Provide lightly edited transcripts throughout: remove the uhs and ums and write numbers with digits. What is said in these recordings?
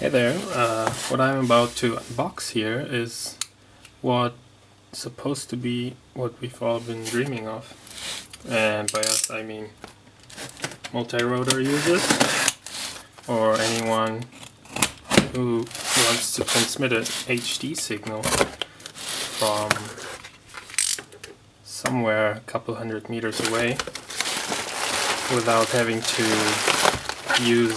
Hey there, what I'm about to unbox here is what's supposed to be what we've all been dreaming of. And by us I mean multi-rotor users or anyone who wants to transmit an HD signal from somewhere a couple hundred meters away without having to use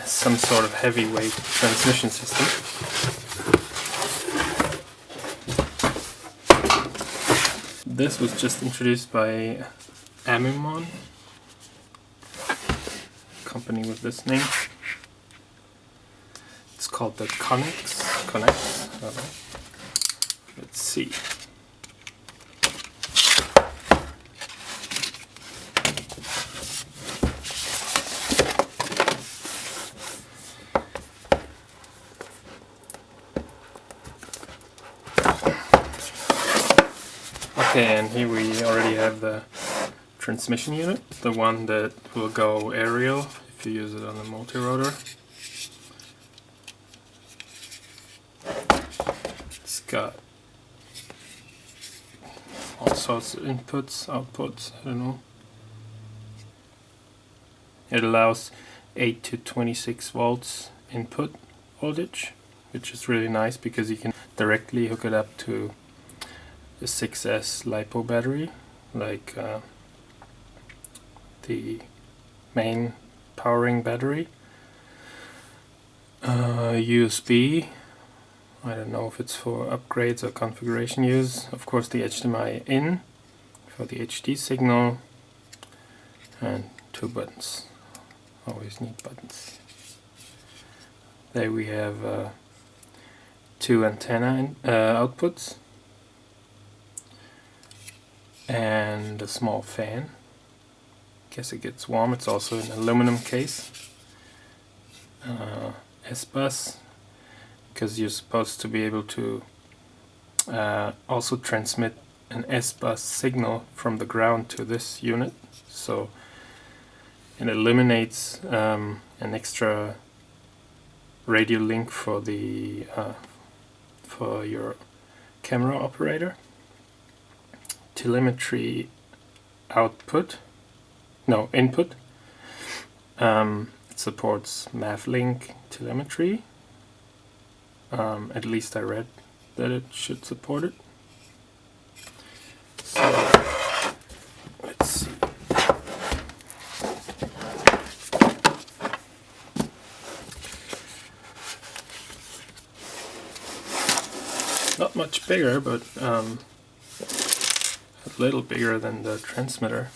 some sort of heavyweight transmission system. This was just introduced by Amimon, company with this name. It's called the CONNEX. I don't know. Let's see. Okay, and here we already have the transmission unit, the one that will go aerial if you use it on a multi-rotor. It's got all sorts of inputs, outputs, I don't know. It allows 8 to 26 volts input voltage, which is really nice because you can directly hook it up to the 6S LiPo battery, like the main powering battery. USB, I don't know if it's for upgrades or configuration use. Of course the HDMI in for the HD signal, and 2 buttons. Always need buttons. There we have 2 antenna outputs and a small fan. Guess it gets warm. It's also an aluminum case. S-bus, because you're supposed to be able to also transmit an S-bus signal from the ground to this unit, so it eliminates an extra radio link for the for your camera operator. Telemetry input. It supports MAVLink telemetry. At least I read that it should support it. So let's see. Not much bigger, but a little bigger than the transmitter.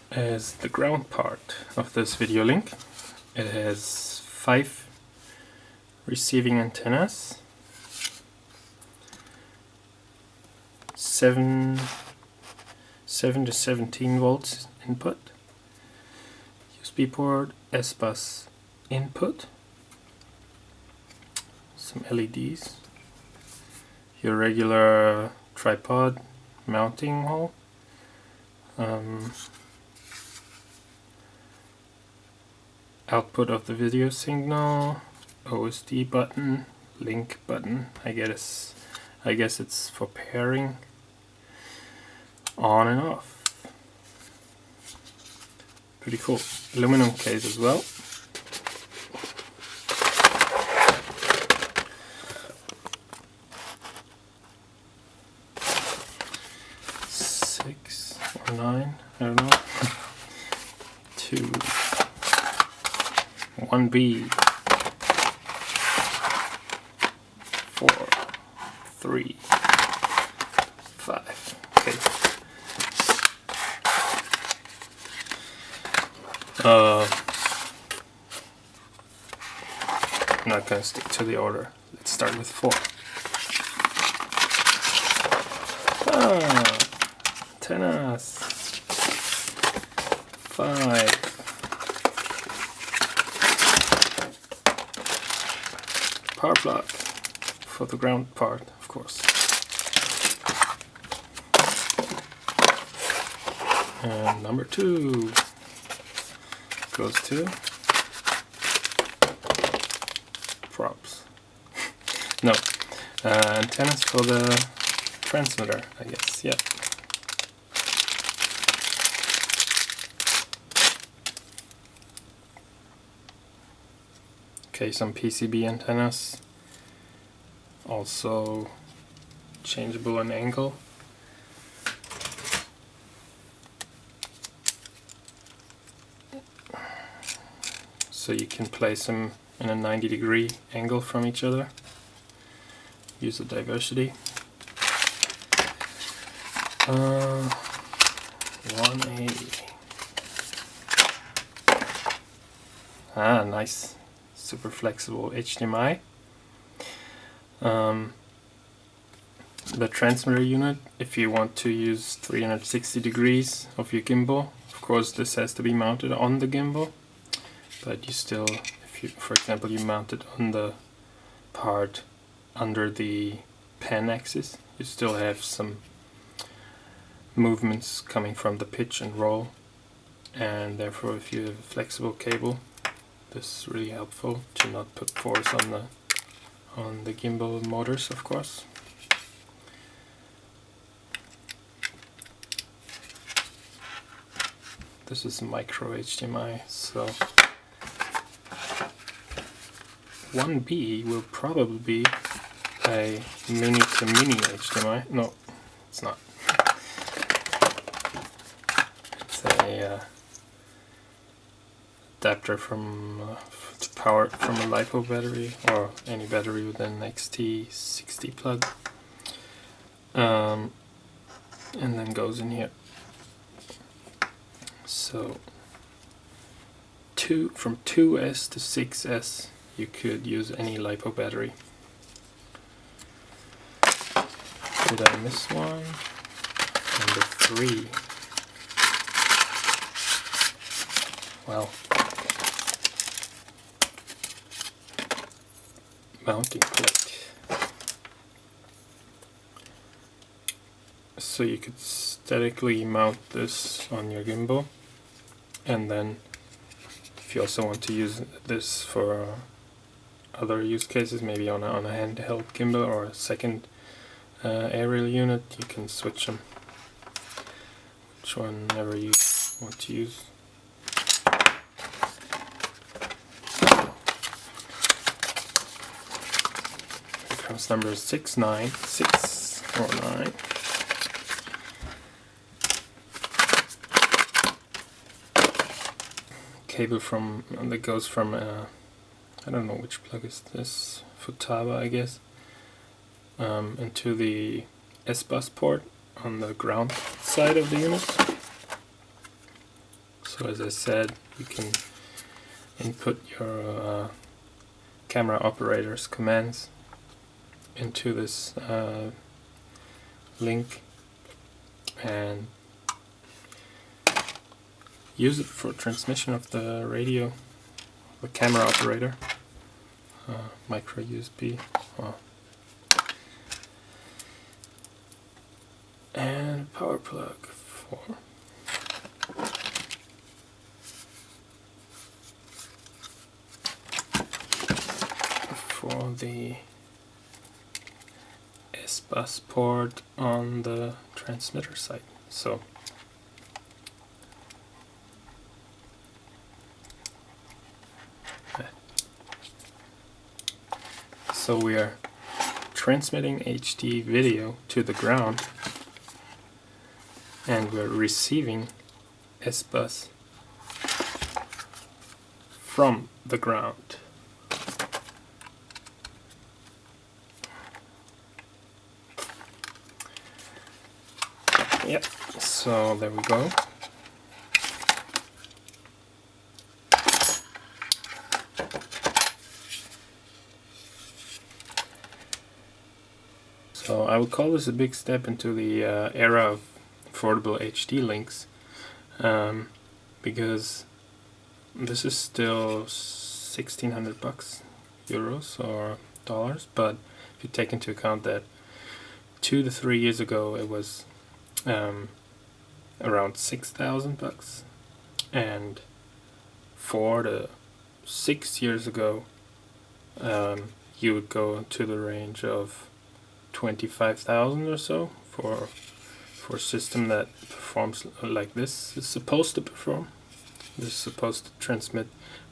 As the ground part of this video link, it has 5 receiving antennas, 7 to 17 volts input, USB port, S-bus input, some LEDs, your regular tripod mounting hole, output of the video signal, OSD button, link button. I guess it's for pairing, on and off. Pretty cool. Aluminum case as well. Six or 9, I don't know. 2, 1B, 4, 3, 5. Okay. I'm not going to stick to the order. Let's start with 4. Antennas. 5. Power plug for the ground part, of course. And number 2, goes to props. No, antennas for the transmitter, I guess. Yeah. Okay, some PCB antennas, also changeable in angle. So you can place them in a 90-degree angle from each other. Use the diversity. 180. Ah, nice. Super flexible HDMI. The transmitter unit, if you want to use 360 degrees of your gimbal, of course this has to be mounted on the gimbal, but you still, if you, for example, you mount it on the part under the pan axis, you still have some movements coming from the pitch and roll, and therefore if you have a flexible cable, this is really helpful to not put force on the gimbal motors, of course. This is micro HDMI, so 1B will probably be a mini to mini HDMI. No, it's not. It's a adapter from to power it from a LiPo battery or any battery with an XT60 plug, and then goes in here. So from 2S to 6S you could use any LiPo battery. Did I miss one? Number 3. Well, mounting plate. So you could statically mount this on your gimbal, and then if you also want to use this for other use cases, maybe on a handheld gimbal or a second aerial unit, you can switch them, which whenever you want to use. Here comes number 69649. Cable that goes from I don't know which plug is this, Futaba I guess, into the S-bus port on the ground side of the unit. So as I said, you can input your camera operator's commands into this link and use it for transmission of the radio, the camera operator, micro USB, and power plug for the S-bus port on the transmitter side. So we are transmitting HD video to the ground, and we're receiving S-bus from the ground. Yep, so there we go. So I would call this a big step into the era of affordable HD links, because this is still 1,600 bucks, euros or dollars, but if you take into account that 2 to 3 years ago it was around 6,000 bucks, and 4 to 6 years ago, you would go to the range of 25,000 or so for a system that performs like this is supposed to perform. This is supposed to transmit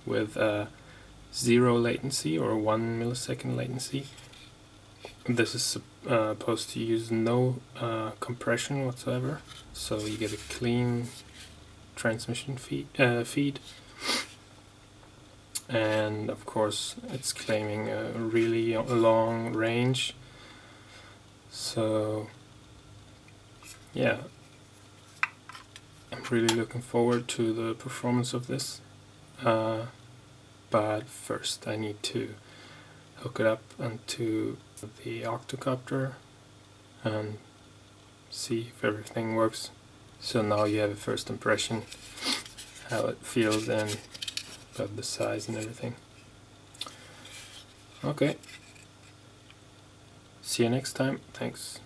with 0 latency or 1 millisecond latency. This is supposed to use no compression whatsoever, so you get a clean transmission feed. And of course it's claiming a really long range, so yeah, I'm really looking forward to the performance of this, but first I need to hook it up onto the octocopter and see if everything works. So now you have a first impression how it feels and about the size and everything. Okay, see you next time. Thanks.